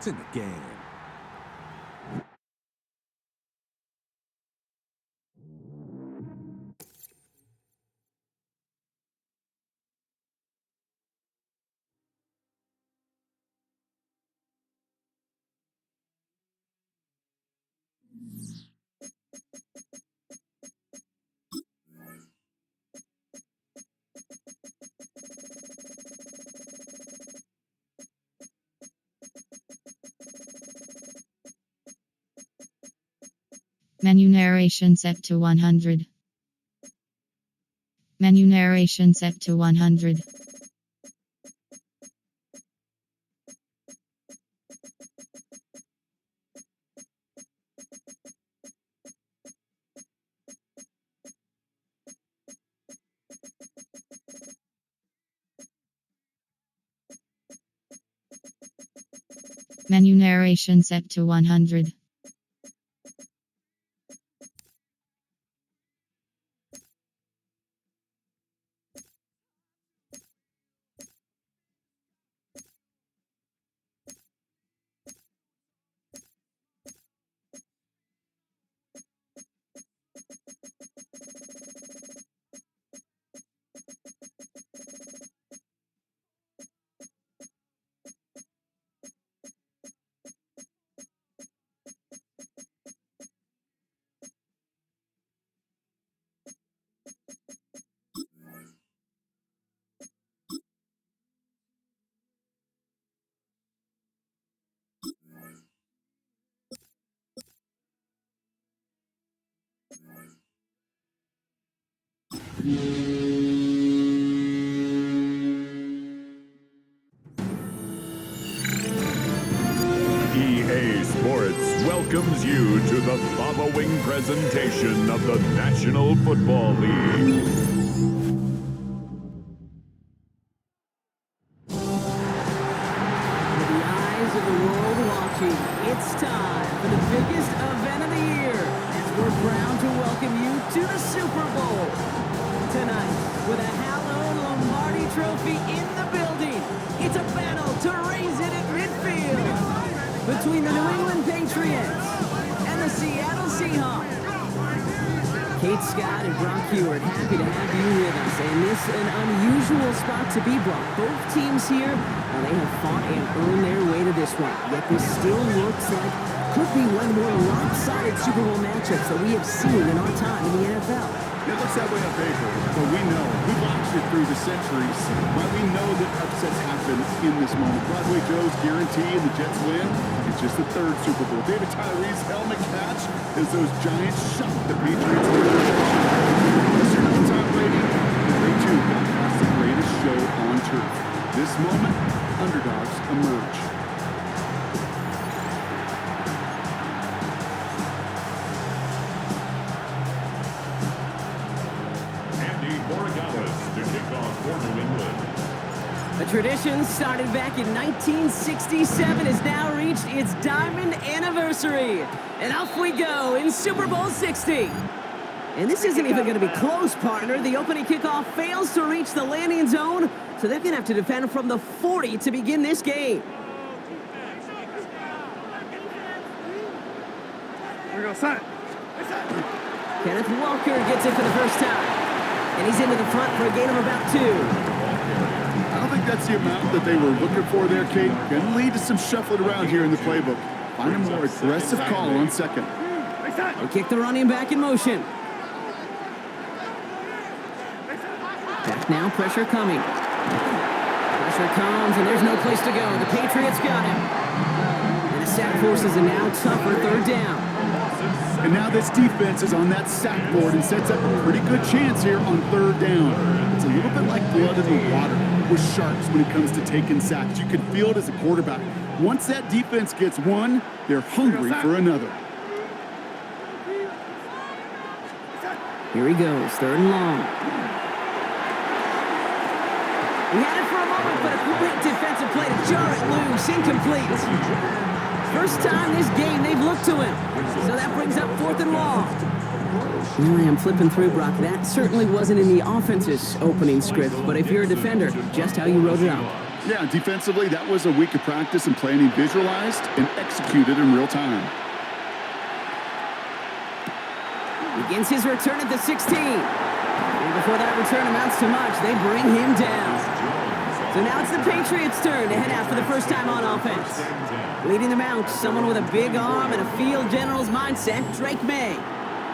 What's in the game? Menu narration set to 100. Menu narration set to 100. Menu narration set to 100. EA Sports welcomes you to the following presentation of the National Football League. The eyes of the world watching, it's time for the biggest event of the year as we're proud to welcome you to the Super Bowl. Tonight, with a hallowed Lombardi trophy in the building, it's a battle to raise it at midfield between the New England Patriots and the Seattle Seahawks. Kate Scott and Brock Hewitt, happy to have you with us. And this is an unusual spot to be brought. Both teams here, they have fought and earned their way to this one. Yet this still looks like could be one of the more lopsided Super Bowl matchups that we have seen in our time in the NFL. It looks that way on paper, but we know, we've watched it through the centuries, right? We know that upsets happen in this moment. Broadway Joe's guarantee and the Jets win. It's just the third Super Bowl. David Tyree's helmet catch as those Giants shut the Patriots in the top rating. They too got past the greatest show on turf. This moment, underdogs emerge. A tradition started back in 1967 has now reached its diamond anniversary. And off we go in Super Bowl 60. And this isn't even going to be close, partner. The opening kickoff fails to reach the landing zone, so they're going to have to defend from the 40 to begin this game. Here we go, son. Kenneth Walker gets it for the first time. And he's into the front for a gain of about 2. I don't think that's the amount that they were looking for there, Kate. Going to lead to some shuffling around here in the playbook. Find a more aggressive call on second. They kick the running back in motion. Back now, pressure coming. Pressure comes, and there's no place to go. The Patriots got him. And the sack forces a now tougher third down. And now this defense is on that sack board and sets up a pretty good chance here on third down. It's a little bit like blood in the water with Sharks when it comes to taking sacks. You can feel it as a quarterback. Once that defense gets one, they're hungry for another. Here he goes, third and long. He had it for a moment, but a great defensive play to jar it loose, incomplete. First time this game they've looked to him. So that brings up fourth and long. Really, I'm flipping through, Brock. That certainly wasn't in the offense's opening script, but if you're a defender, just how you wrote it up. Yeah, defensively, that was a week of practice and planning visualized and executed in real time. Begins his return at the 16. And before that return amounts to much, they bring him down. So now it's the Patriots' turn to head out for the first time on offense. Leading them out, someone with a big arm and a field general's mindset, Drake May.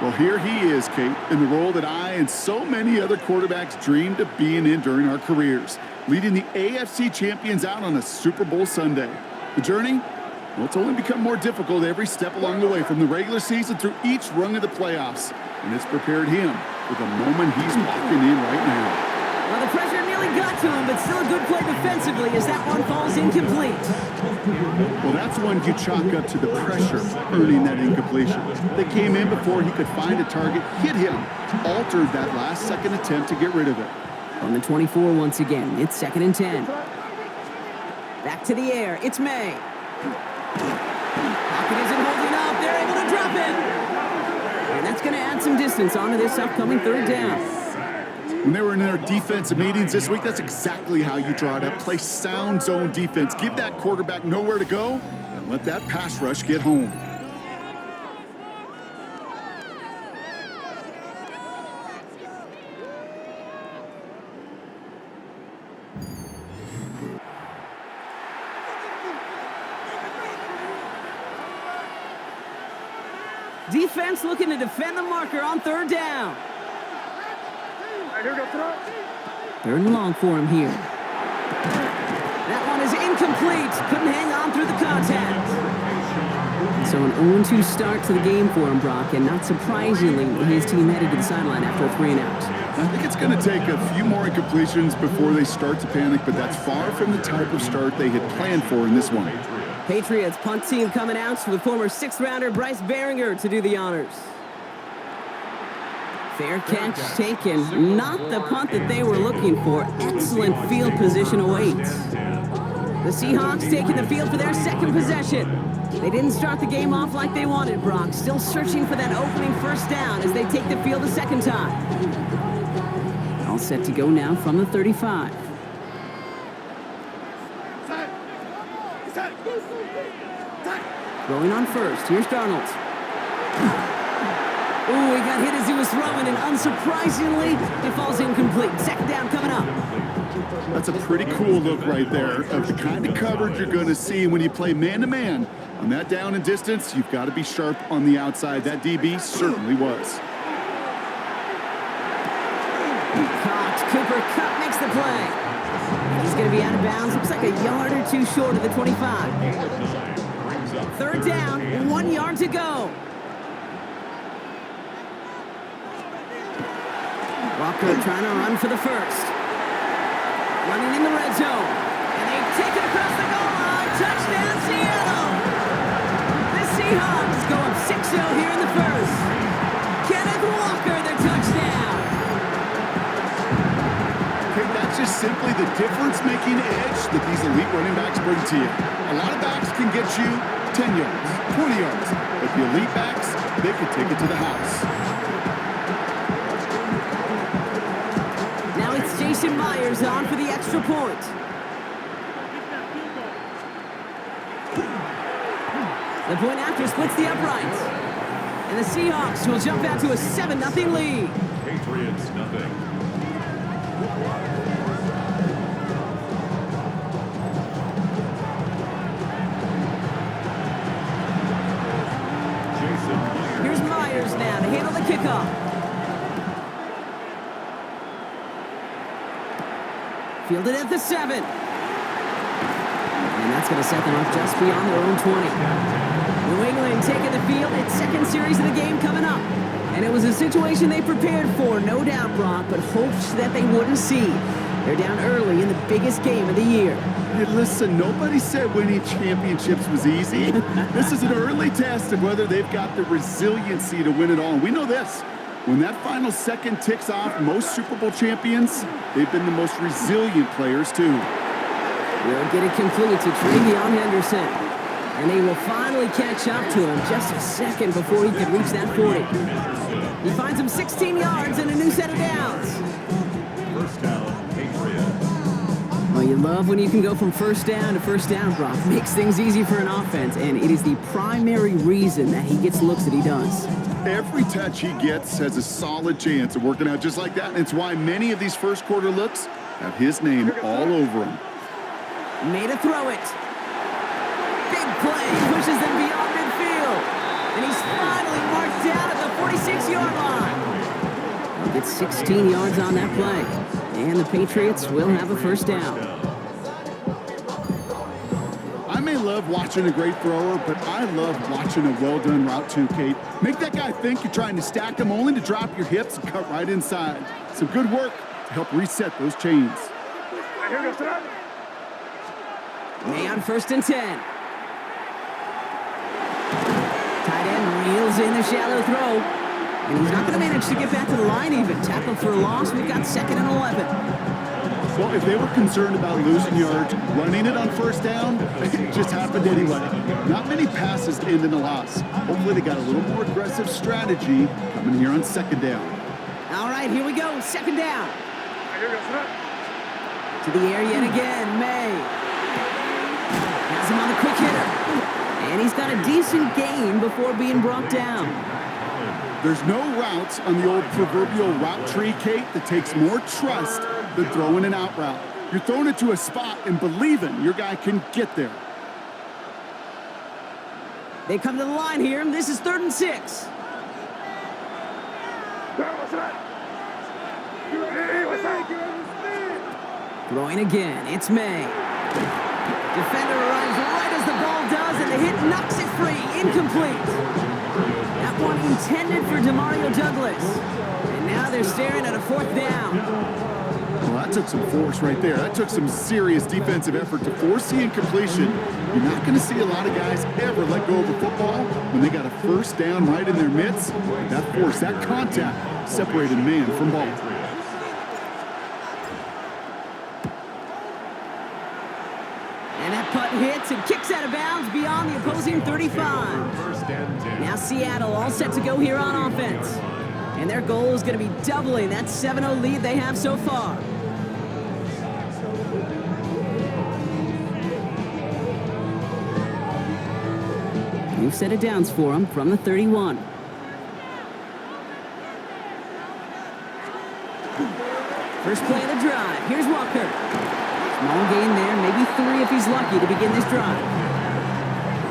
Well, here he is, Kate, in the role that I and so many other quarterbacks dreamed of being in during our careers, leading the AFC champions out on a Super Bowl Sunday. The journey? Well, it's only become more difficult every step along the way, from the regular season through each rung of the playoffs. And it's prepared him for the moment he's walking in right now. Well, the pressure nearly got to him, but still a good play defensively as that one falls incomplete. Well, that's one you chalk up to the pressure earning that incompletion. They came in before he could find a target, hit him, altered that last-second attempt to get rid of it. On the 24 once again, it's 2nd and 10. Back to the air, it's May. Pocket isn't holding up, they're able to drop it. And that's going to add some distance onto this upcoming 3rd down. When they were in their defensive meetings this week, that's exactly how you draw it up. Play sound zone defense. Give that quarterback nowhere to go and let that pass rush get home. Defense looking to defend the marker on 3rd down. 3rd and long for him here. That one is incomplete. Couldn't hang on through the contact. So an 0-2 start to the game for him, Brock, and not surprisingly, his team headed to the sideline after a 3-and-out. I think it's going to take a few more incompletions before they start to panic, but that's far from the type of start they had planned for in this one. Patriots punt team coming out with former 6th-rounder Bryce Behringer to do the honors. Fair catch taken. Not the punt that they were looking for. Excellent field position awaits. The Seahawks taking the field for their 2nd possession. They didn't start the game off like they wanted, Brock. Still searching for that opening 1st down as they take the field a 2nd time. All set to go now from the 35. Going on first. Here's Darnold. Ooh, he got hit as he was throwing, and unsurprisingly, it falls incomplete. 2nd down coming up. That's a pretty cool look right there of the kind of coverage you're going to see when you play man-to-man. On that down and distance, you've got to be sharp on the outside. That DB certainly was. Caught. Cooper Kupp makes the play. He's going to be out of bounds. Looks like a yard or two short of the 25. 3rd down, 1 yard to go. Walker trying to run for the 1st. Running in the red zone. And they take it across the goal line. Touchdown, Seattle. The Seahawks go up 6-0 here in the 1st. Kenneth Walker, their touchdown. Okay, that's just simply the difference-making edge that these elite running backs bring to you. A lot of backs can get you 10 yards, 20 yards, but the elite backs, they can take it to the house. Now it's Jason Myers on for the extra point. The point after splits the uprights. And the Seahawks will jump out to a 7-0 lead. Patriots nothing. Here's Myers now to handle the kickoff. Fielded at the 7. And that's going to set them up just beyond their own 20. New England taking the field. Its 2nd series of the game coming up. And it was a situation they prepared for, no doubt, Brock, but hopes that they wouldn't see. They're down early in the biggest game of the year. Hey, listen, nobody said winning championships was easy. This is an early test of whether they've got the resiliency to win it all. And we know this. When that final second ticks off, most Super Bowl champions, they've been the most resilient players, too. We'll get it complete to Travion Henderson. And they will finally catch up to him just a second before he could reach that 40. He finds him 16 yards and a new set of downs. First down, Patriots. you love when you can go from first down to first down, Brock. Makes things easy for an offense, and it is the primary reason that he gets looks that he does. Every touch he gets has a solid chance of working out just like that. And it's why many of these first quarter looks have his name all over them. Made a throw it. Big play. Pushes them beyond midfield. And he's finally marked down at the 46-yard line. He'll get 16 yards on that play. And the Patriots will have a first down. I may love watching a great thrower, but I love watching a well-done route too, Kate. Make that guy think you're trying to stack him only to drop your hips and cut right inside. Some good work to help reset those chains. May on 1st and 10. Tight end reels in the shallow throw. And he's not going to manage to get back to the line even. Tackled for a loss. We've got 2nd and 11. Well, if they were concerned about losing yards, running it on first down, it just happened anyway. Not many passes end in a loss. Hopefully they got a little more aggressive strategy coming here on 2nd down. All right, here we go. 2nd down. To the air yet again, May. Has him on the quick hitter. And he's got a decent gain before being brought down. There's no routes on the old proverbial route tree, Kate, that takes more trust than throwing an out route. You're throwing it to a spot and believing your guy can get there. They come to the line here. This is 3rd and 6. Throwing again. It's May. Defender arrives right as the ball does, and the hit knocks it free. Incomplete. That one intended for Demario Douglas. And now they're staring at a 4th down. Well, that took some force right there. That took some serious defensive effort to force the incompletion. You're not going to see a lot of guys ever let go of the football when they got a first down right in their midst. That force, that contact, separated man from ball. And that putt hits and kicks out of bounds beyond the opposing 35. Now Seattle all set to go here on offense. And their goal is going to be doubling that 7-0 lead they have so far. New set of downs for them from the 31. First play of the drive. Here's Walker. Small gain there, maybe 3 if he's lucky to begin this drive.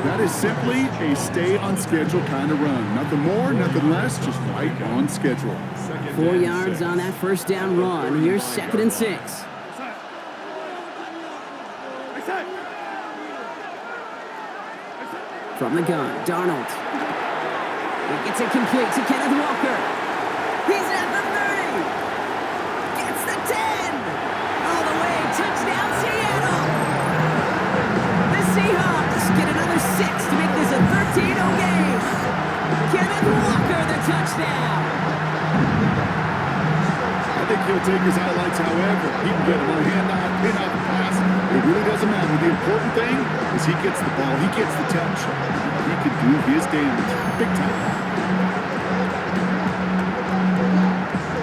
That is simply a stay on schedule kind of run. Nothing more, nothing less, just right on schedule. 4 yards on that first down run. Here's 2nd and 6. From the gun, Darnold. He gets it complete to Kenneth Walker. He's at the 30. Gets the 10. All the way, touchdown Seattle. The Seahawks get another 6 to make this a 13-0 game. Kenneth Walker, the touchdown. I think he'll take his highlights however. He can get him on a handoff, pin-off pass. It really doesn't matter. The important thing is he gets the ball, he gets the touch. He can do his damage. Big time.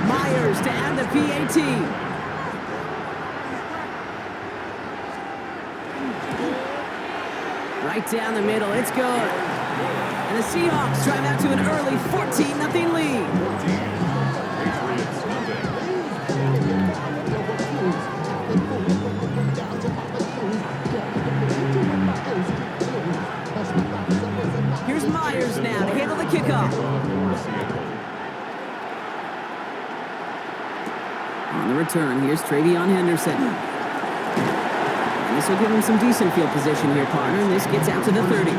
Myers to add the PAT. Right down the middle, it's good. And the Seahawks drive out to an early 14-0 lead. Here's Myers now to handle the kickoff. On the return, here's Travion Henderson. And this will give him some decent field position here, partner, and this gets out to the 30.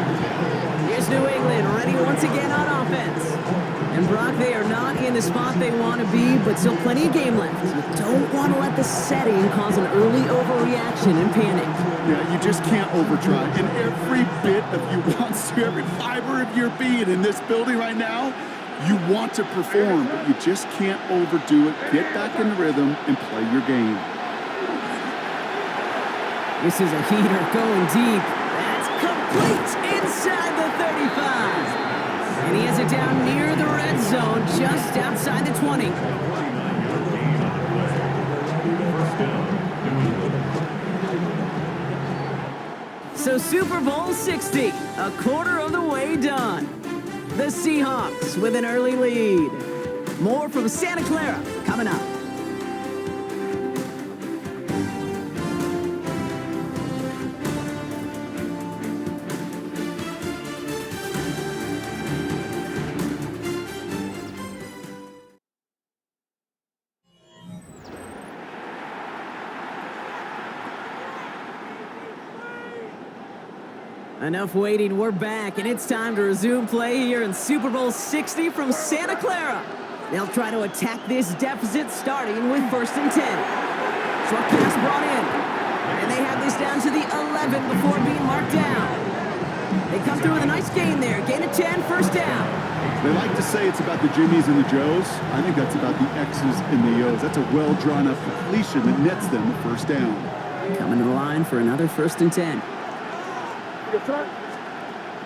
Here's New England, ready once again on offense. And Brock, they are not in the spot they want to be, but still plenty of game left. You don't want to let the setting cause an early overreaction and panic. Yeah, you just can't overdrive. And every bit of you wants to, every fiber of your being in this building right now, you want to perform, but you just can't overdo it. Get back in the rhythm and play your game. This is a heater going deep. That's complete inside the 35. And he has it down near the red zone, just outside the 20. So Super Bowl 60, a quarter of the way done. The Seahawks with an early lead. More from Santa Clara coming up. Enough waiting, we're back, and it's time to resume play here in Super Bowl 60 from Santa Clara. They'll try to attack this deficit starting with 1st and 10. Short pass brought in, and they have this down to the 11 before being marked down. They come through with a nice gain there, gain of 10, 1st down. They like to say it's about the Jimmies and the Joes. I think that's about the X's and the O's. That's a well-drawn-up completion that nets them the 1st down. Coming to the line for another 1st and 10.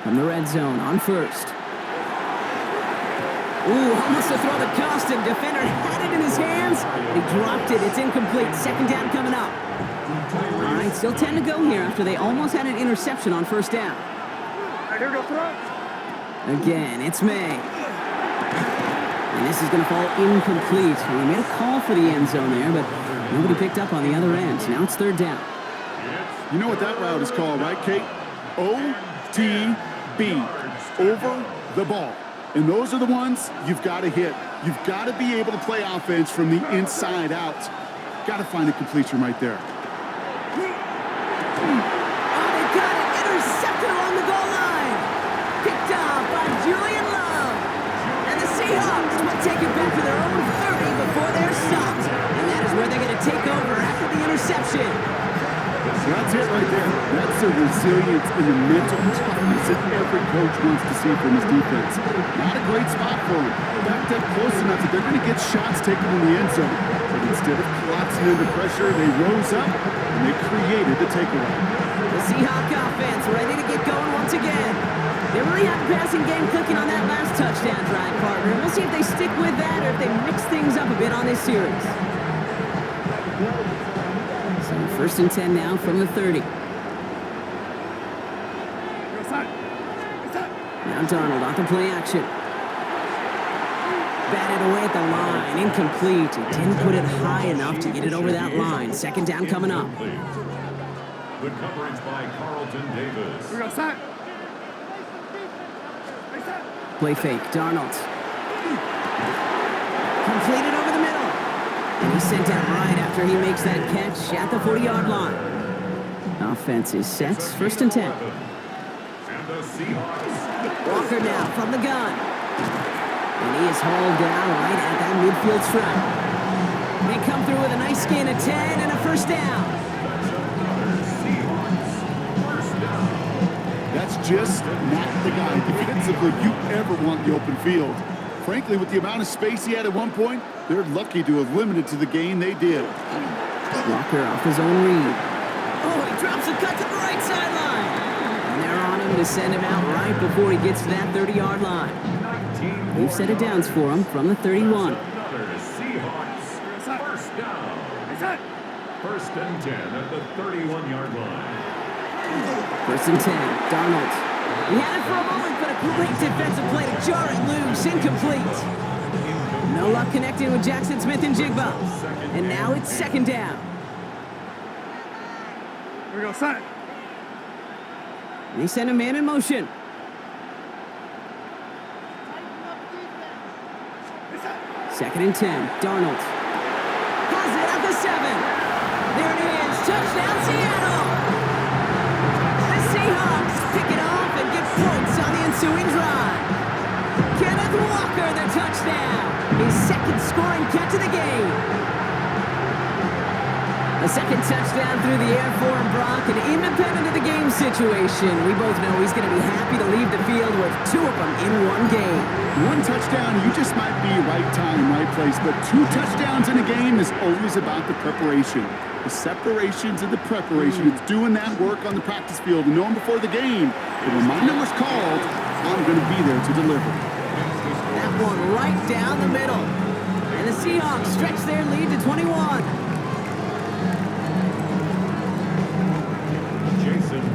From the red zone on 1st. Ooh, almost a throw that cost him. Defender had it in his hands. He dropped it. It's incomplete. 2nd down coming up. All right, still 10 to go here after they almost had an interception on 1st down. Again, it's May. And this is going to fall incomplete. Well, he made a call for the end zone there, but nobody picked up on the other end. So now it's 3rd down. You know what that route is called, right, Kate? OTB, over the ball. And those are the ones you've got to hit. You've got to be able to play offense from the inside out. Got to find a completion right there. Oh, they got it. Intercepted along the goal line. Picked off by Julian Love. And the Seahawks will take it back to their own 30 before they're stopped. And that is where they're going to take over after the interception. That's it right there. That's the resilience and the mental toughness that every coach wants to see from his defense. Not a great spot for him. Backed up close enough that they're going to get shots taken in the end zone. But instead of collapsing under pressure, they rose up and they created the takeaway. The Seahawk offense ready to get going once again. They really have the passing game clicking on that last touchdown drive, partner. We'll see if they stick with that or if they mix things up a bit on this series. 1st and 10 now from the 30. Now Darnold off the play action. Batted away at the line. Incomplete. He didn't put it high enough to get it over that line. 2nd down coming up. The coverage by Carlton Davis. Play fake. Darnold. Completed over the middle. And he's sent out right after he makes that catch at the 40-yard line. Offense is set. 1st and 10. And the Seahawks. Walker now from the gun. And he is hauled down right at that midfield stripe. They come through with a nice gain of 10 and a 1st down. Seahawks. 1st down. That's just not the guy defensively you ever want in the open field. Frankly, with the amount of space he had at one point, they're lucky to have limited to the gain they did. Walker off his own read. Oh, he drops a cut to the right sideline. And they're on him to send him out right before he gets to that 30-yard line. We've set it downs for him from the 31. Another Seahawks. 1st down. 1st and 10 at the 31-yard line. 1st and 10. Darnold. He had it for a moment, but a great defensive play to jar it loose. Incomplete. No luck connecting with Jackson Smith and Jigba. And now it's 2nd down. Here we go, son. And he sent a man in motion. 2nd and 10. Darnold. Has it at the 7. There it is. Touchdown, Seattle. The Seahawks pick it off and get points on the ensuing drive. Kenneth Walker, the touchdown. His 2nd scoring catch of the game. A 2nd touchdown through the air for him, Brock, and independent of the game situation, we both know he's going to be happy to leave the field with 2 of them in one game. 1 touchdown, you just might be right time, right place, but 2 touchdowns in a game is always about the preparation. The separations and the preparation. It's doing that work on the practice field and knowing before the game that when my number's called, I'm going to be there to deliver. That one right down the middle. And the Seahawks stretch their lead to 21.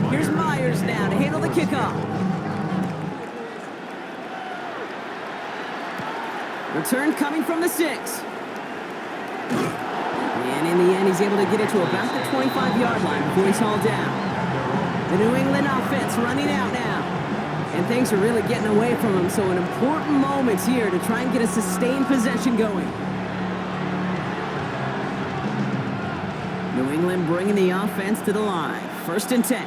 Here's Meyer. kickoff. Return coming from the 6. And in the end, he's able to get it to about the 25-yard line before he's hauled down. The New England offense running out now. And things are really getting away from him, so an important moment here to try and get a sustained possession going. New England bringing the offense to the line. 1st and 10.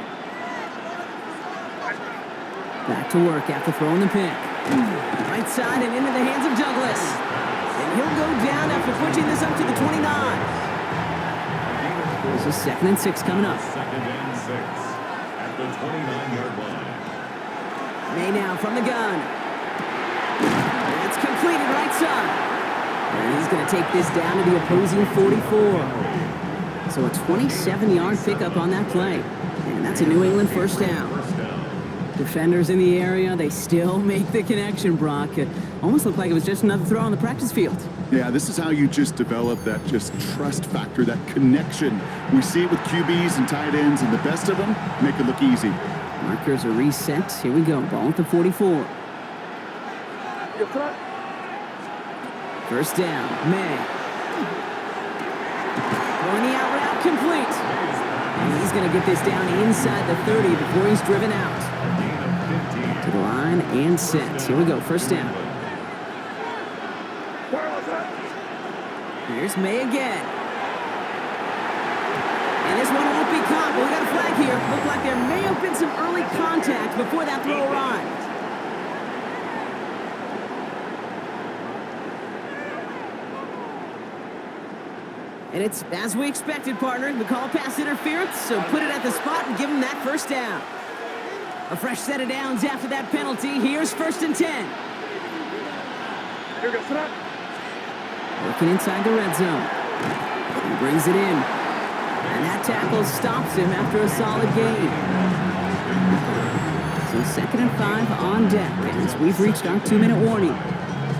Back to work after throwing the pick. Right side and into the hands of Douglas. And he'll go down after pushing this up to the 29. This is 2nd and 6 coming up. 2nd and 6 at the 29-yard line. May now from the gun. And it's completed right side. And he's going to take this down to the opposing 44. So a 27-yard pickup on that play. And that's a New England 1st down. Defenders in the area, they still make the connection, Brock. It almost looked like it was just another throw on the practice field. Yeah, this is how you just develop that just trust factor, that connection. We see it with QBs and tight ends, and the best of them make it look easy. Markers are reset. Here we go. Ball at the 44. 1st down. May. Throwing the out route complete. And he's going to get this down inside the 30 before he's driven out. To the line and set. Here we go. 1st down. Here's May again. And this one won't be caught, but we got a flag here. Looked like there may have been some early contact before that throw arrived. And it's as we expected, partner. We call pass interference, so put it at the spot and give him that 1st down. A fresh set of downs after that penalty. Here's 1st and 10. Working inside the red zone. He brings it in. And that tackle stops him after a solid gain. So 2nd and 5 on deck as we've reached our 2-minute warning.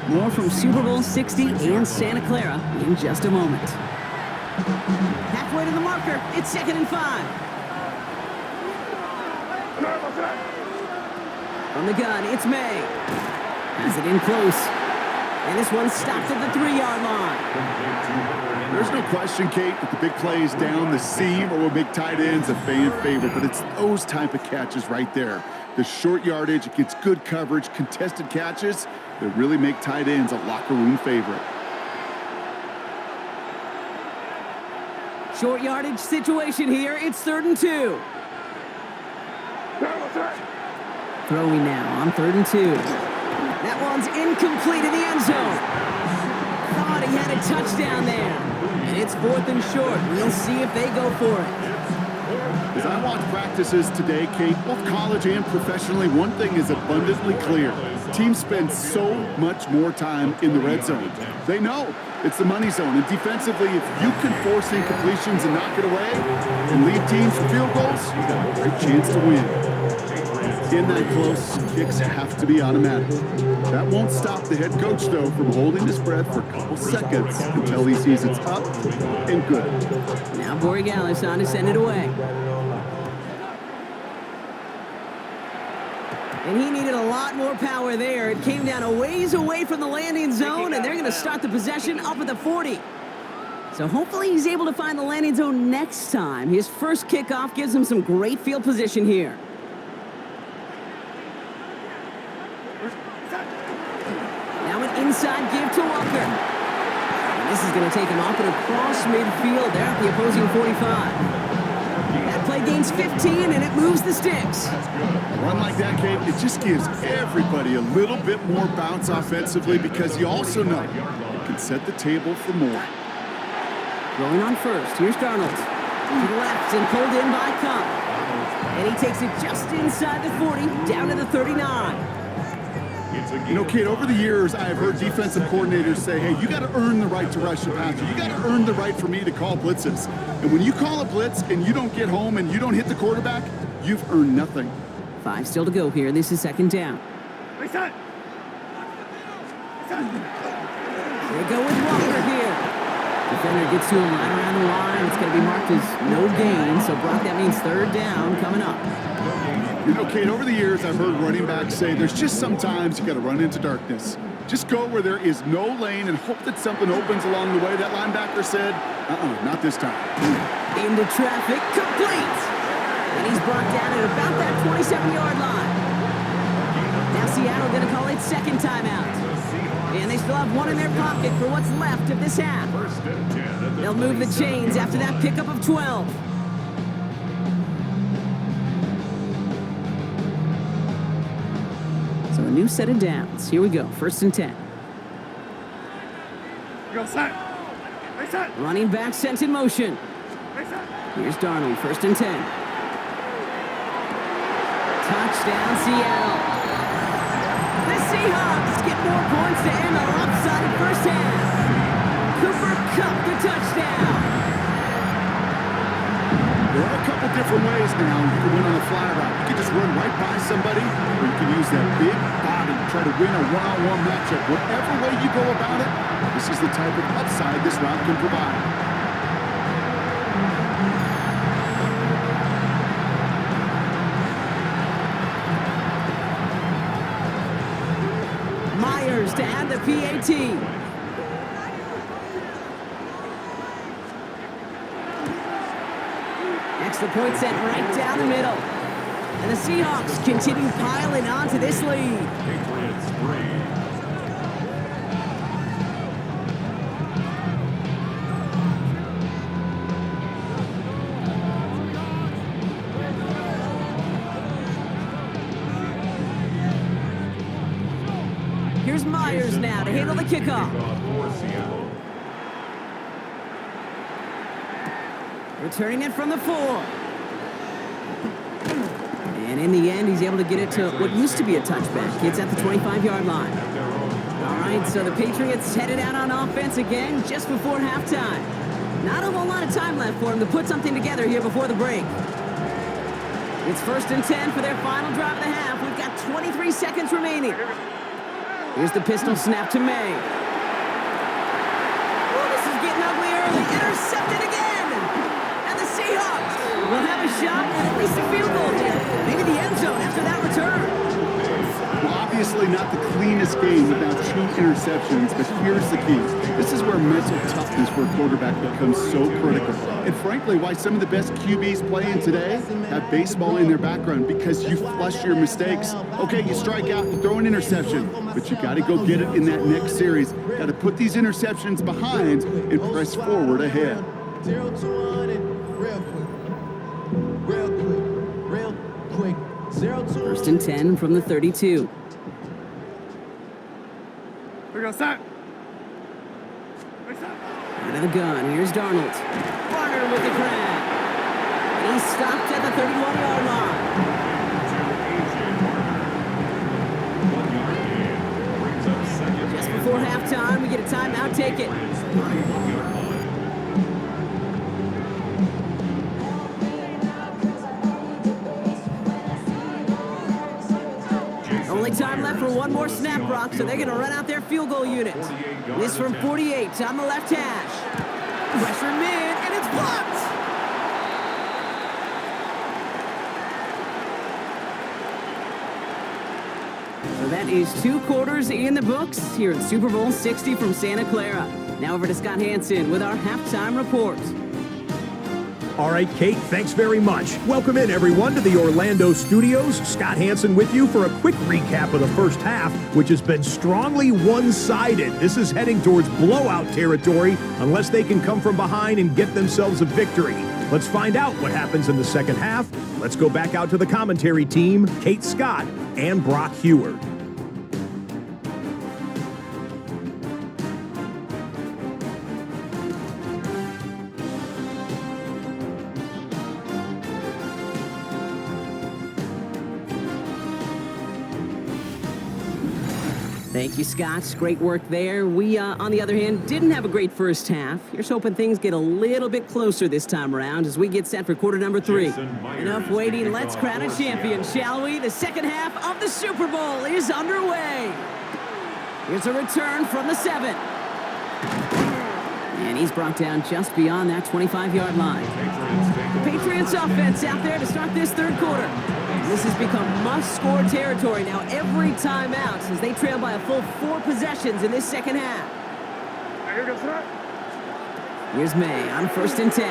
More from Super Bowl 60 and Santa Clara in just a moment. Halfway to the marker, it's 2nd and 5. From the gun, it's May. Has it in close. And this one stopped at the 3-yard line. There's no question, Kate, that the big plays down the seam or will make tight ends a fan favorite, but it's those type of catches right there. The short yardage, it gets good coverage, contested catches that really make tight ends a locker room favorite. Short yardage situation here. It's 3rd and 2. Throwing now on 3rd and 2. That one's incomplete in the end zone. Thought he had a touchdown there. And it's 4th and short. We'll see if they go for it. As I watch practices today, Kate, both college and professionally, one thing is abundantly clear. Teams spend so much more time in the red zone. They know it's the money zone. And defensively, if you can force incompletions and knock it away and lead teams for field goals, you got a great chance to win. In that close, kicks have to be automatic. That won't stop the head coach, though, from holding his breath for a couple seconds until he sees it's up and good. Now Borregales on to send it away. And he needed a lot more power there. It came down a ways away from the landing zone, and they're going to start the possession up at the 40. So hopefully he's able to find the landing zone next time. His first kickoff gives him some great field position here. Now an inside give to Walker. And this is going to take him off and across midfield there at the opposing 45. That play gains 15, and it moves the sticks. A run like that, Kate, it just gives everybody a little bit more bounce offensively because you also know you can set the table for more. Going on first, here's Darnold. To the left and pulled in by Cup. And he takes it just inside the 40, down to the 39. You know, Kate, over the years, I have heard defensive coordinators say, hey, you got to earn the right to rush the passer. You got to earn the right for me to call blitzes. And when you call a blitz and you don't get home and you don't hit the quarterback, you've earned nothing. 5 still to go here. This is 2nd down. They go with Walker here. Defender gets to him right around the line. It's going to be marked as no gain. So, Brock, that means 3rd down coming up. You know, Kate, over the years, I've heard running backs say there's just sometimes you got to run into darkness. Just go where there is no lane and hope that something opens along the way. That linebacker said, not this time. Into traffic, complete. And he's brought down at about that 27-yard line. Now Seattle going to call it second timeout. And they still have one in their pocket for what's left of this half. They'll move the chains after that pickup of 12. So a new set of downs. Here we go, 1st and 10. Running back sent in motion. Here's Darnold, 1st and 10. Touchdown, Seattle. The Seahawks get more points to end the lopsided first half. Cooper Kupp the touchdown. There are a couple different ways now you can win on a fly route. You can just run right by somebody, or you can use that big body to try to win a one-on-one matchup. Whatever way you go about it, this is the type of upside this route can provide. To add the PAT. Extra point sent right down the middle. And the Seahawks continue piling onto this lead. Patriots 3. Here's Myers now to handle the kickoff. Returning it from the 4. And in the end, he's able to get it to what used to be a touchback. It's at the 25-yard line. All right, so the Patriots headed out on offense again just before halftime. Not a whole lot of time left for them to put something together here before the break. It's 1st and 10 for their final drive of the half. We've got 23 seconds remaining. Here's the pistol snap to May. Oh, this is getting ugly early. Intercepted again. And the Seahawks will have a shot at least a field goal here. Maybe the end zone after that return. Well, obviously not the cleanest game without 2 interceptions, but here's the key. This is where mental toughness for a quarterback becomes so critical. And frankly, why some of the best QBs playing today have baseball in their background, because you flush your mistakes. Okay, you strike out, you throw an interception, but you got to go get it in that next series. Got to put these interceptions behind and press forward ahead. 0 to 100, real quick. 0 to 1st and 10 from the 32. Out of the gun, here's Darnold. Barner with the grab. And he's stopped at the 31-yard line. Just before halftime, we get a timeout. Take it. Only time left for one more snap, Brock, so they're going to run out their field goal unit. This from 48 on the left hash. Pressure mid, and it's blocked. So that is 2 quarters in the books here at Super Bowl 60 from Santa Clara. Now over to Scott Hansen with our halftime report. All right, Kate, thanks very much. Welcome in, everyone, to the Orlando studios. Scott Hansen with you for a quick recap of the first half, which has been strongly one-sided. This is heading towards blowout territory unless they can come from behind and get themselves a victory. Let's find out what happens in the second half. Let's go back out to the commentary team, Kate Scott and Brock Heward. Thank you, Scott. Great work there. We, on the other hand, didn't have a great first half. Here's hoping things get a little bit closer this time around as we get set for quarter number 3. Enough waiting. Let's crown a champion, shall we? The second half of the Super Bowl is underway. Here's a return from the 7. And he's brought down just beyond that 25-yard line. The Patriots offense out there to start this third quarter. This has become must-score territory now every time out as they trail by a full 4 possessions in this second half. Here's May on 1st and 10.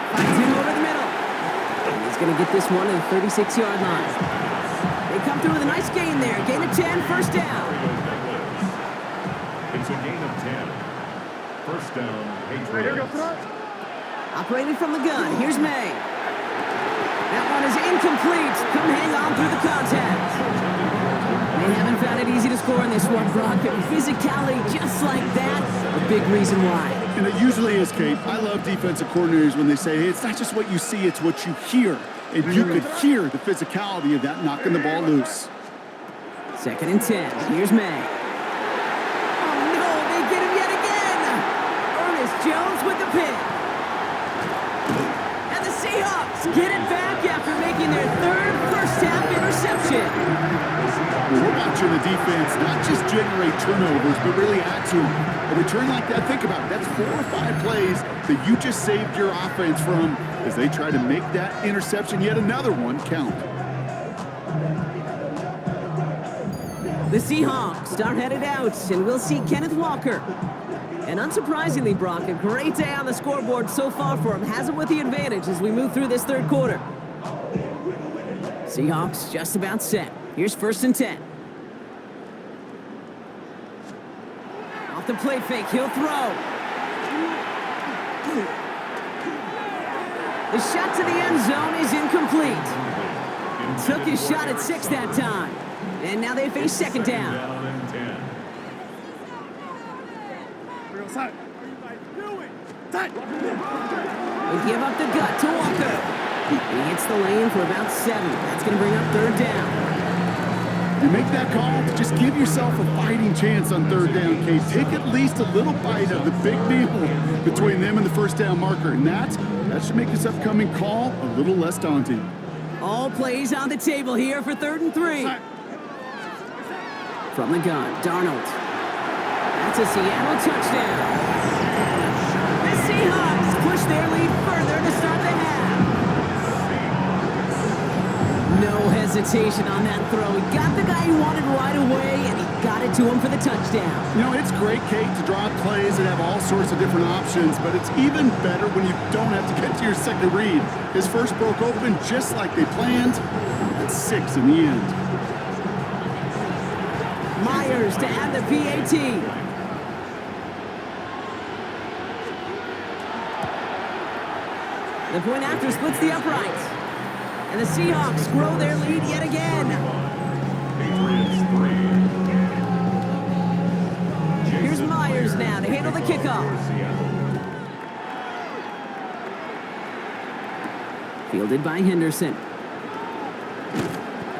Finds him over the middle. And he's going to get this one to the 36-yard line. They come through with a nice gain there. Gain of 10, first down. It's a gain of 10. First down, Patriots. Operating from the gun, here's May. That one is incomplete. Couldn't hang on through the contact. They haven't found it easy to score in this one, Brock, and physicality just like that, a big reason why. And it usually is, Kate. I love defensive coordinators when they say, hey, it's not just what you see, it's what you hear. And you could hear the physicality of that knocking the ball loose. 2nd and 10, here's May. Oh no, they get him yet again! Ernest Jones with the pick. And the Seahawks get it back after making their 3rd first-half interception. Well, we're watching the defense not just generate turnovers, but really add to them. A return like that, think about it, that's 4 or 5 plays that you just saved your offense from as they try to make that interception, yet another one, count. The Seahawks are headed out, and we'll see Kenneth Walker. And unsurprisingly, Brock, a great day on the scoreboard so far for him. Has him with the advantage as we move through this third quarter. Seahawks just about set. Here's 1st and 10. Off the play fake, he'll throw. The shot to the end zone is incomplete. Took his shot at 6 that time. And now they face 2nd down. They give up the gut to Walker. He hits the lane for about 7. That's going to bring up 3rd down. You make that call, just give yourself a fighting chance on 3rd down, Kate. Take at least a little bite of the big meal between them and the first down marker. And that should make this upcoming call a little less daunting. All plays on the table here for 3rd and 3. From the gun, Darnold. That's a Seattle touchdown. The Seahawks push their lead further to start the half. No hesitation on that throw. He got the guy he wanted right away, and he got it to him for the touchdown. You know, it's great, Kate, to draw plays and have all sorts of different options, but it's even better when you don't have to get to your second read. His first broke open just like they planned. That's 6 in the end. Myers to add the PAT. The point after splits the uprights. And the Seahawks grow their lead yet again. Here's Myers now to handle the kickoff. Fielded by Henderson.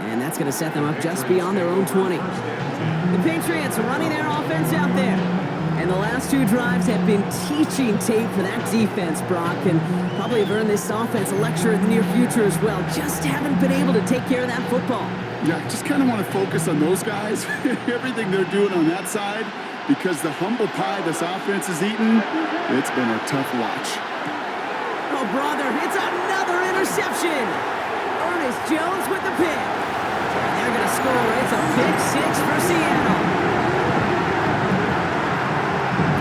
And that's going to set them up just beyond their own 20. The Patriots running their offense out there. And the last 2 drives have been teaching tape for that defense, Brock, and probably have earned this offense a lecture in the near future as well. Just haven't been able to take care of that football. Yeah, I just kind of want to focus on those guys, everything they're doing on that side, because the humble pie this offense has eaten, it's been a tough watch. Oh, brother, it's another interception. Ernest Jones with the pick. And they're going to score. It's a pick 6 for Seattle.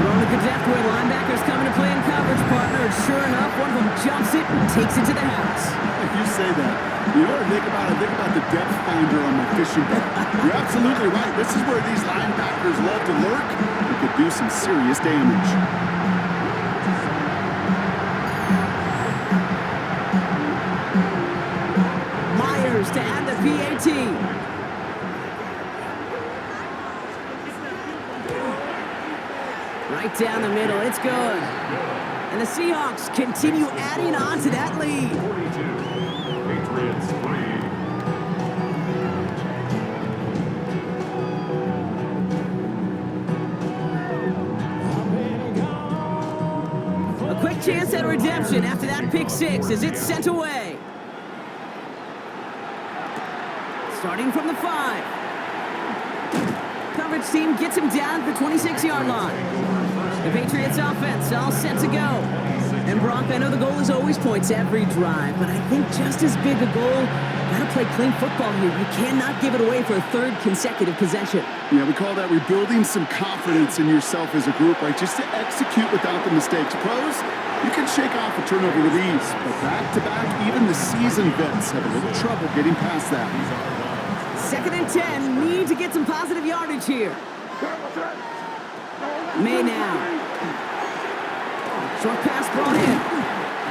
Throwing the depth where linebackers coming to play in coverage, partner, and sure enough, one of them jumps it and takes it to the house. If you say that, you know what I think about? I think about the depth finder on my fishing boat. You're absolutely right. This is where these linebackers love to lurk. It could do some serious damage. Myers to add the PAT. Right down the middle, it's good. And the Seahawks continue adding on to that lead. 42, Patriots 3. A quick chance at redemption after that pick 6 as it's sent away. Starting from the 5. Coverage team gets him down at the 26-yard line. The Patriots offense all set to go. And Brock, I know the goal is always points every drive, but I think just as big a goal, gotta play clean football here. You cannot give it away for a third consecutive possession. Yeah, we call that rebuilding some confidence in yourself as a group, right? Just to execute without the mistakes. Pros, you can shake off a turnover with ease, but back-to-back, even the seasoned vets have a little trouble getting past that. 2nd and 10, need to get some positive yardage here. May now. Short pass brought in.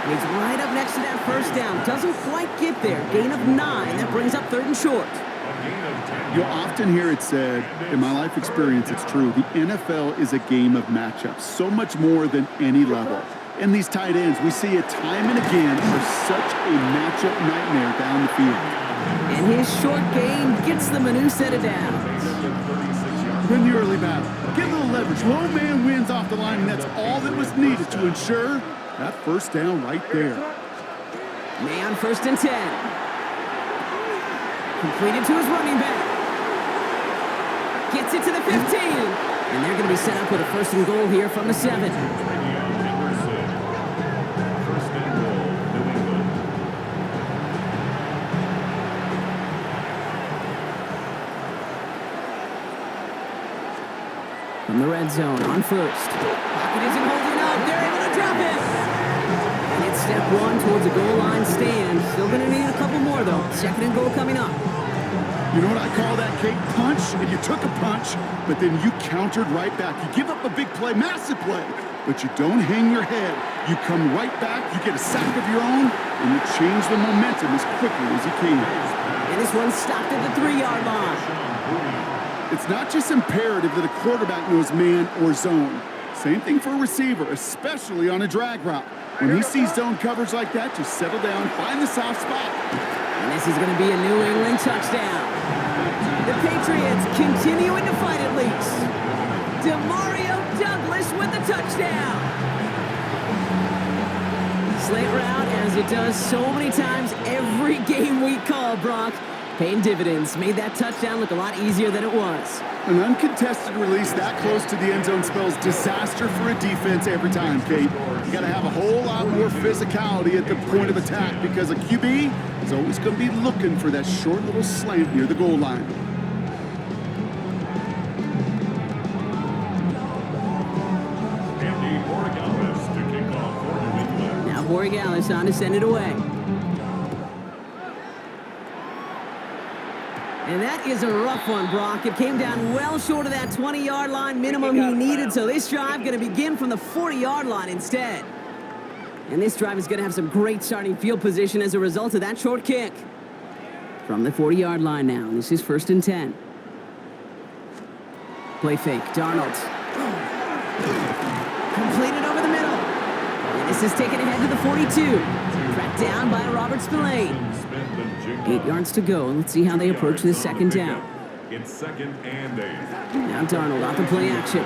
He's right up next to that first down. Doesn't quite get there. Gain of 9. That brings up 3rd and short. You'll often hear it said, in my life experience, it's true, the NFL is a game of matchups, so much more than any level. In these tight ends, we see it time and again are such a matchup nightmare down the field. And his short gain gets them a new set of downs. In the early battle, get a little leverage. Low man wins off the line, and that's all that was needed to ensure that first down right there. May on 1st and 10. Completed to his running back. Gets it to the 15. And they're going to be set up with a 1st and goal here from the 7. From the red zone on 1st. Pocket isn't holding up. They're able to drop it. And it's step 1 towards a goal line stand. Still going to need a couple more, though. 2nd and goal coming up. You know what I call that, Kate? Punch, and you took a punch, but then you countered right back. You give up a big play, massive play, but you don't hang your head. You come right back, you get a sack of your own, and you change the momentum as quickly as you can. And this one stopped at the 3-yard line. It's not just imperative that a quarterback knows man or zone. Same thing for a receiver, especially on a drag route. When he sees zone coverage like that, just settle down, find the soft spot. And this is going to be a New England touchdown. The Patriots continuing to fight at least. Demario Douglas with the touchdown. Slant route, as it does so many times every game we call, Brock. Paying dividends. Made that touchdown look a lot easier than it was. An uncontested release that close to the end zone spells disaster for a defense every time, Kate. You got to have a whole lot more physicality at the point of attack because a QB is always going to be looking for that short little slant near the goal line. Now Borregales on to send it away. And that is a rough one, Brock. It came down well short of that 20-yard line minimum he needed, so this drive going to begin from the 40-yard line instead. And this drive is going to have some great starting field position as a result of that short kick. From the 40-yard line now, this is 1st and 10. Play fake, Darnold. Completed over the middle. And this is taken ahead to the 42. Tracked down by Robert Spillane. 8 yards to go. Let's see how they approach this 2nd down. It's 2nd and 8. Now Darnold out to play action.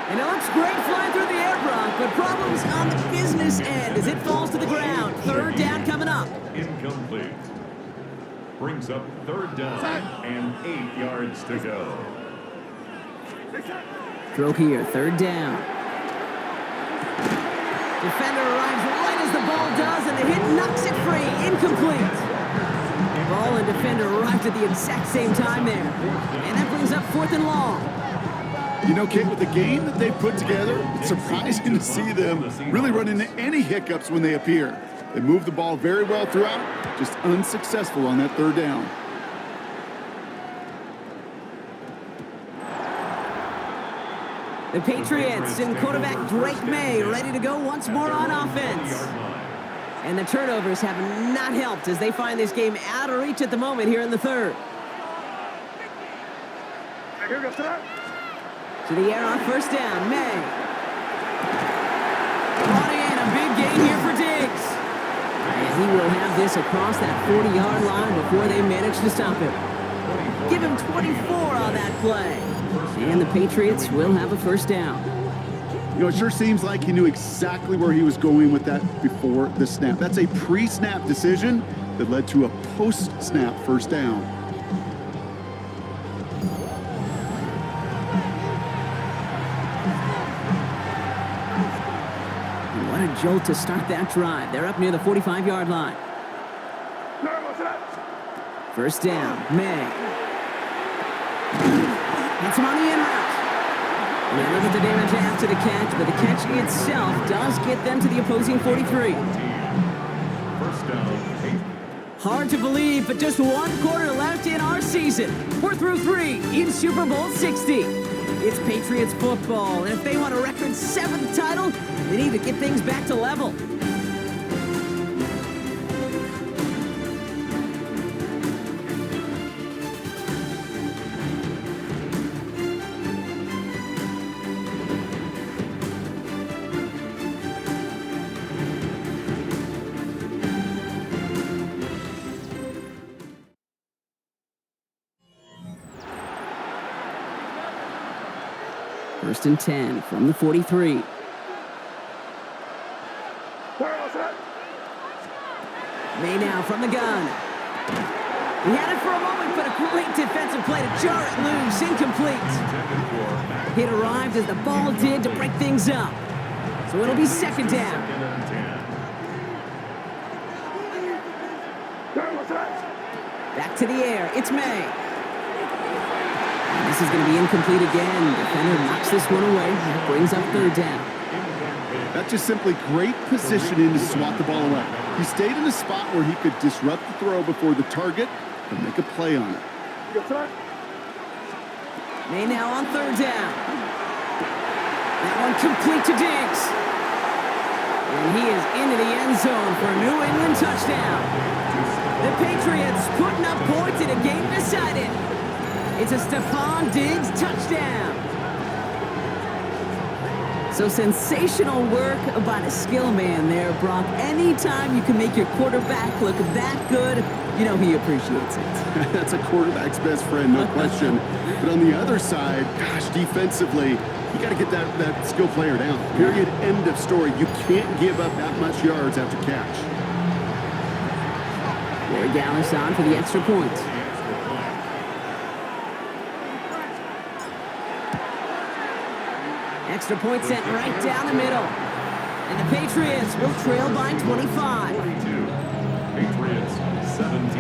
And it looks great flying through the air, Brock, but problems on the business end as it falls to the ground. 3rd down coming up. Incomplete. Brings up 3rd down and 8 yards to go. Throw here, 3rd down. Defender arrives right as the ball does, and the hit knocks it free. Incomplete. Ball and defender arrived at the exact same time there. And that brings up 4th and long. You know, Kate, with the game that they've put together, it's surprising to see them really run into any hiccups when they appear. They move the ball very well throughout, just unsuccessful on that 3rd down. The Patriots and quarterback Drake May ready to go once more on offense. And the turnovers have not helped as they find this game out of reach at the moment here in the 3rd. To the air on 1st down, May. Brought in a big gain here for Diggs. And he will have this across that 40-yard line before they manage to stop him. Give him 24 on that play. And the Patriots will have a 1st down. You know, it sure seems like he knew exactly where he was going with that before the snap. That's a pre-snap decision that led to a post-snap 1st down. jolt to start that drive. They're up near the 45-yard line. First down, May. Gets him on the in route. And they limit the damage after the catch, but the catch itself does get them to the opposing 43. First down, 8. Hard to believe, but just one quarter left in our season. We're through 3 in Super Bowl 60. It's Patriots football, and if they want a record 7th title, they need to get things back to level. First and 10 from the 43. May now from the gun. He had it for a moment, but a great defensive play to jar it loose. Incomplete. It arrived as the ball did to break things up. So it'll be second down. Back to the air. It's May. This is going to be incomplete again. Defender knocks this one away. Brings up third down. That's just simply great positioning to swat the ball away. He stayed in a spot where he could disrupt the throw before the target and make a play on it. May now on third down. That one complete to Diggs. And he is into the end zone for a New England touchdown. The Patriots putting up points in a game decided. It's a Stephon Diggs touchdown. So sensational work by the skill man there, Brock. Anytime you can make your quarterback look that good, you know he appreciates it. That's a quarterback's best friend, no question. But on the other side, gosh, defensively, you got to get that skill player down. Period, end of story. You can't give up that much yards after catch. There, Dallas on for the extra point. Extra point sent right down the middle. And the Patriots will trail by 25. 42. Patriots 17.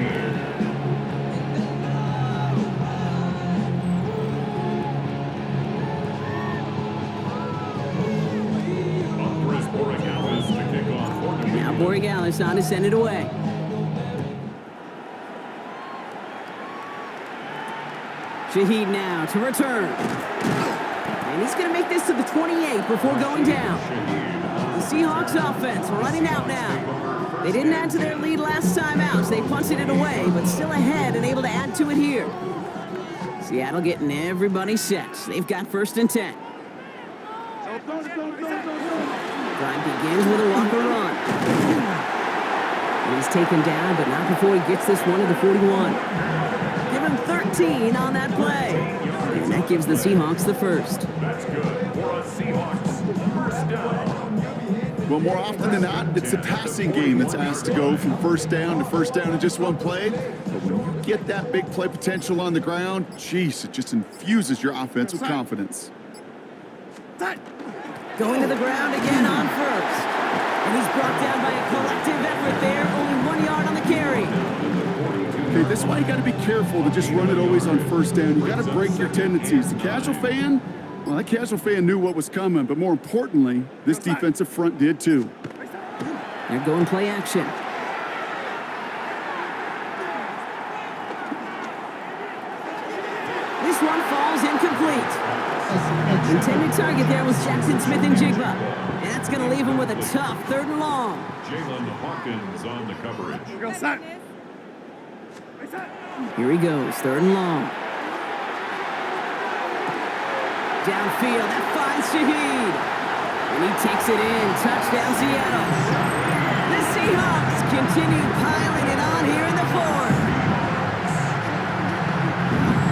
Now Borregales on to send it away. Shaheed now to return. And he's going to make this to the 28 before going down. The Seahawks offense running out now. They didn't add to their lead last time out, so they punted it away, but still ahead and able to add to it here. Seattle getting everybody set. They've got first and 10. Drive begins with a walker run. And he's taken down, but not before he gets this one to the 41. Give him 13 on that play. And that gives the Seahawks the first. That's good for a Seahawks first down. Well, more often than not, it's the passing game that's asked to go from first down in just one play. But when you get that big play potential on the ground, geez, it just infuses your offense with confidence. Going to the ground again on first. And he's brought down by a collective effort there. Only 1 yard on the carry. Okay, this is why you got to be careful to just run it always on first down. You got to break your tendencies. The casual fan, well, that casual fan knew what was coming, but more importantly, this defensive front did too. They're going play action. This one falls incomplete. Intended target there was Jackson Smith and Jigba. And that's going to leave him with a tough 3rd and long. Jalen Hawkins on the coverage. Here he goes, 3rd and long. Downfield, that finds Shaheed. And he takes it in, touchdown Seattle. The Seahawks continue piling it on here in the 4th.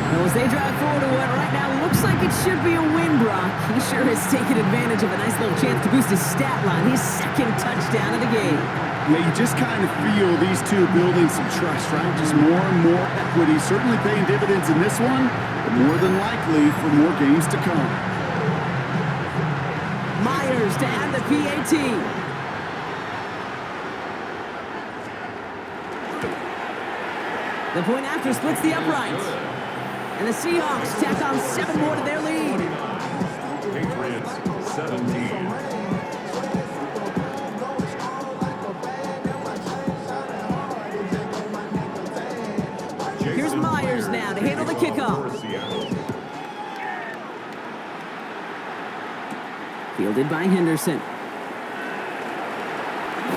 Well, as they drive forward to what right now looks like it should be a win, Brock. He sure has taken advantage of a nice little chance to boost his stat line. His 2nd touchdown of the game. Yeah, you just kind of feel these two building some trust, right? Just more and more equity, certainly paying dividends in this one, but more than likely for more games to come. Myers to add the PAT. The point after splits the uprights. And the Seahawks tack on 7 more to their lead. Patriots 17. Here's Myers now to handle the kickoff. Fielded by Henderson.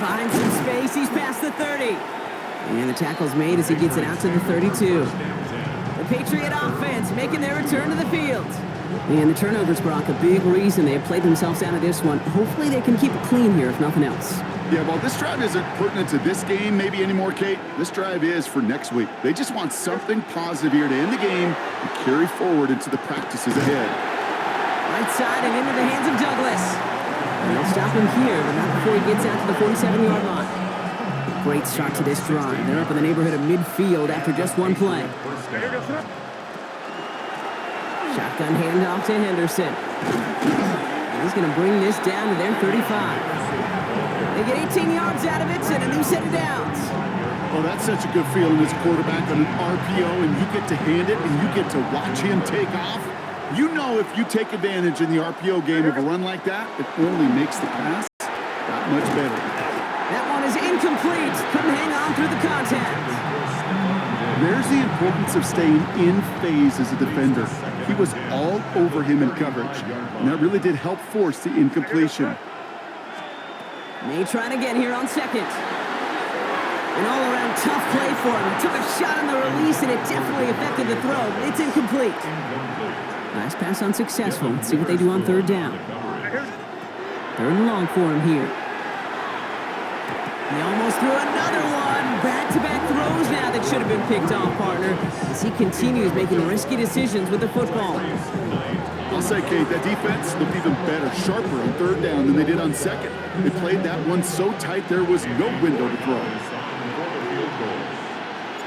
Finds some space. He's past the 30. And the tackle's made as he gets it out to the 32. The Patriot offense making their return to the field. And the turnovers, Brock, a big reason they have played themselves out of this one. Hopefully they can keep it clean here, if nothing else. Yeah, well, this drive isn't pertinent to this game maybe anymore, Kate. This drive is for next week. They just want something positive here to end the game and carry forward into the practices ahead. Right side and into the hands of Douglas. And they'll stop him here, but not before he gets out to the 47-yard line. Great start to this drive. They're up in the neighborhood of midfield after just one play. Shotgun handoff to Henderson. And he's going to bring this down to their 35. They get 18 yards out of it and a new set of downs. Oh, that's such a good feeling as quarterback on an RPO, and you get to hand it, and you get to watch him take off. You know if you take advantage in the RPO game of a run like that, it only makes the pass that much better. That one is incomplete. Couldn't hang on through the contact. There's the importance of staying in phase as a defender. He was all over him in coverage, and that really did help force the incompletion. May trying again here on second. An all-around tough play for him. He took a shot on the release, and it definitely affected the throw, but it's incomplete. Last pass unsuccessful. Let's see what they do on third down. Third and long for him here. He almost threw another one. Back-to-back throws now that should have been picked off, partner, as he continues making risky decisions with the football. I'll say, Kate, that defense looked even better, sharper on third down than they did on second. They played that one so tight there was no window to throw.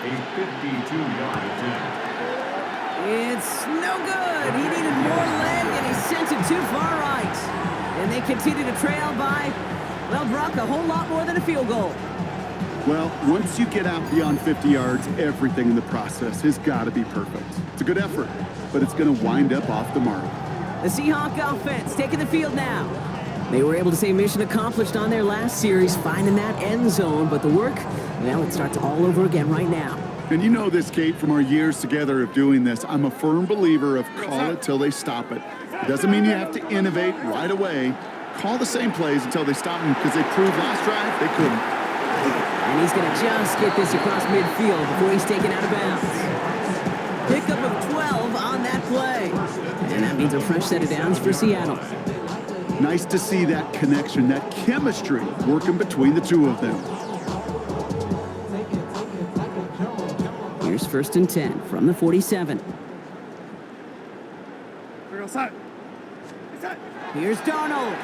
A 52-yard attempt. It's no good. He needed more leg, and he sent it too far right. And they continue to trail by, well, Brock, a whole lot more than a field goal. Well, once you get out beyond 50 yards, everything in the process has got to be perfect. It's a good effort, but it's going to wind up off the mark. The Seahawk offense taking the field now. They were able to say mission accomplished on their last series, finding that end zone, but the work, well, it starts all over again right now. And you know this, Kate, from our years together of doing this. I'm a firm believer of call it till they stop it. It doesn't mean you have to innovate right away. Call the same plays until they stop them, because they proved last drive they couldn't. And he's going to just get this across midfield before he's taken out of bounds. Pickup of 12 on that play. And that means a fresh set of downs for Seattle. Nice to see that connection, that chemistry working between the two of them. Here's 1st and 10 from the 47. Here's Darnold.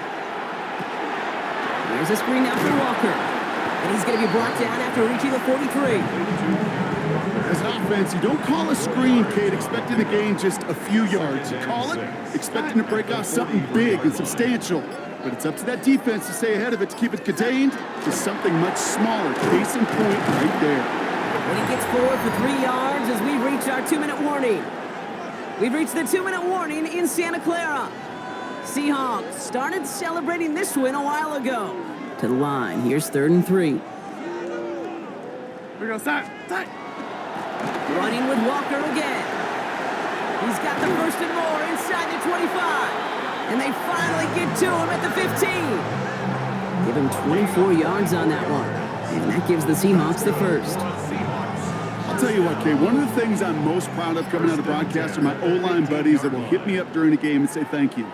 There's a screen out for Walker. And he's going to be brought down after reaching the 43. As an offense, you don't call a screen, Kate, expecting to gain just a few yards. You call it expecting to break off something big and substantial. But it's up to that defense to stay ahead of it, to keep it contained to something much smaller. Case in point right there. And he gets forward for 3 yards as we reach our 2-minute warning. We've reached the 2-minute warning in Santa Clara. Seahawks started celebrating this win a while ago. To the line, here's 3rd and 3. We're going to start. Running with Walker again. He's got the 1st and more inside the 25. And they finally get to him at the 15. Give him 24 yards on that one. And that gives the Seahawks the first. I'll tell you what, Kay, one of the things I'm most proud of coming out of broadcast are my O-line buddies that will hit me up during a game and say thank you.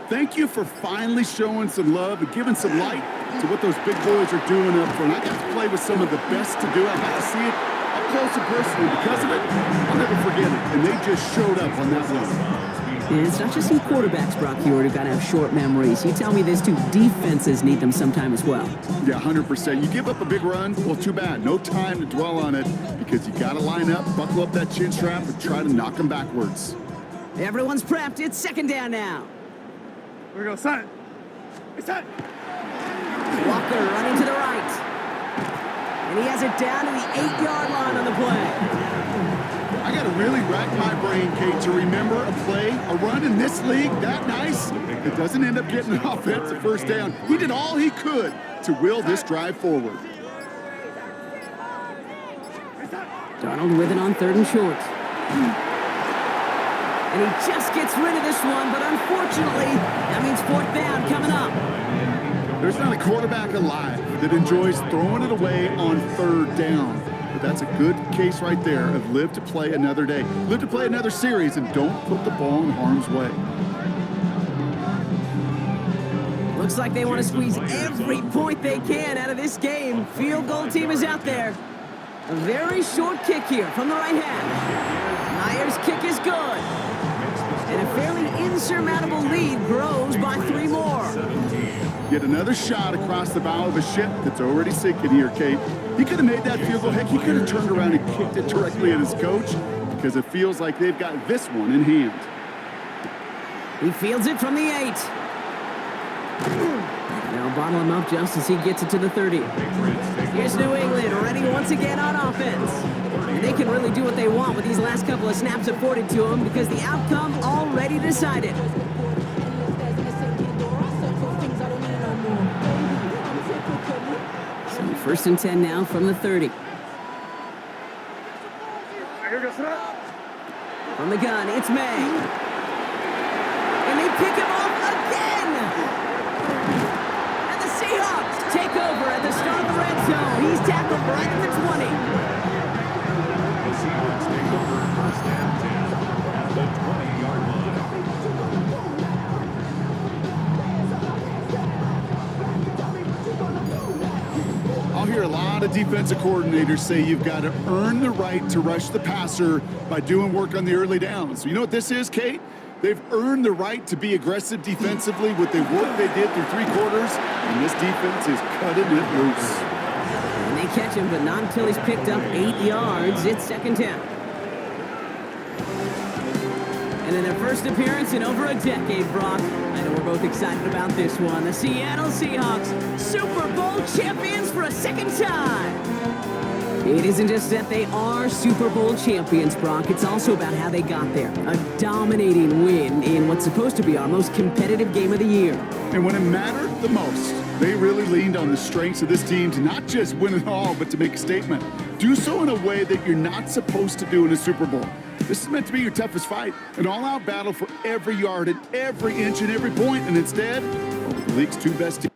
Thank you for finally showing some love and giving some light to what those big boys are doing up front. I got to play with some of the best to do it. I got to see it up close and personal. Because of it, I'll never forget it. And they just showed up on that one. And it's not just some quarterbacks, Brock, who got to have short memories. You tell me this too, defenses need them sometime as well. Yeah, 100%. You give up a big run, well, too bad. No time to dwell on it because you got to line up, buckle up that chin strap, and try to knock them backwards. Everyone's prepped. It's 2nd down now. We're going to start. It's time. Walker running to the right. And he has it down to the 8-yard line on the play. to really rack my brain, Kate, to remember a play, a run in this league that nice. It doesn't end up getting an offensive first down. He did all he could to will this drive forward. Darnold with it on 3rd and short. And he just gets rid of this one, but unfortunately, that means 4th down coming up. There's not a quarterback alive that enjoys throwing it away on 3rd down. But that's a good case right there of live to play another day. Live to play another series and don't put the ball in harm's way. Looks like they want to squeeze every point they can out of this game. Field goal team is out there. A very short kick here from the right hand. Myers' kick is good. And a fairly insurmountable lead grows by 3 more. Get another shot across the bow of a ship that's already sinking here, Kate. He could have made that field goal. Heck, he could have turned around and kicked it directly at his coach because it feels like they've got this one in hand. He fields it from the 8. They'll bottle him up just as he gets it to the 30. Here's New England ready once again on offense. And they can really do what they want with these last couple of snaps afforded to them because the outcome already decided. So 1st and 10 now from the 30. From the gun, it's May. And they pick him off again! And the Seahawks take over at the start of the red zone. He's tackled right at the 20. The Seahawks take over 1st and 10 at the 20-yard line. I'll hear a lot of defensive coordinators say you've got to earn the right to rush the passer by doing work on the early downs. So you know what this is, Kate? They've earned the right to be aggressive defensively with the work they did through 3 quarters, and this defense is cutting it loose. And they catch him, but not until he's picked up 8 yards. It's 2nd down. And in their first appearance in over a decade, Brock, I know we're both excited about this one. The Seattle Seahawks, Super Bowl champions for a 2nd time. It isn't just that they are Super Bowl champions, Brock. It's also about how they got there. A dominating win in what's supposed to be our most competitive game of the year. And when it mattered the most, they really leaned on the strengths of this team to not just win it all, but to make a statement. Do so in a way that you're not supposed to do in a Super Bowl. This is meant to be your toughest fight, an all-out battle for every yard and every inch and every point, and instead, the league's 2 best teams.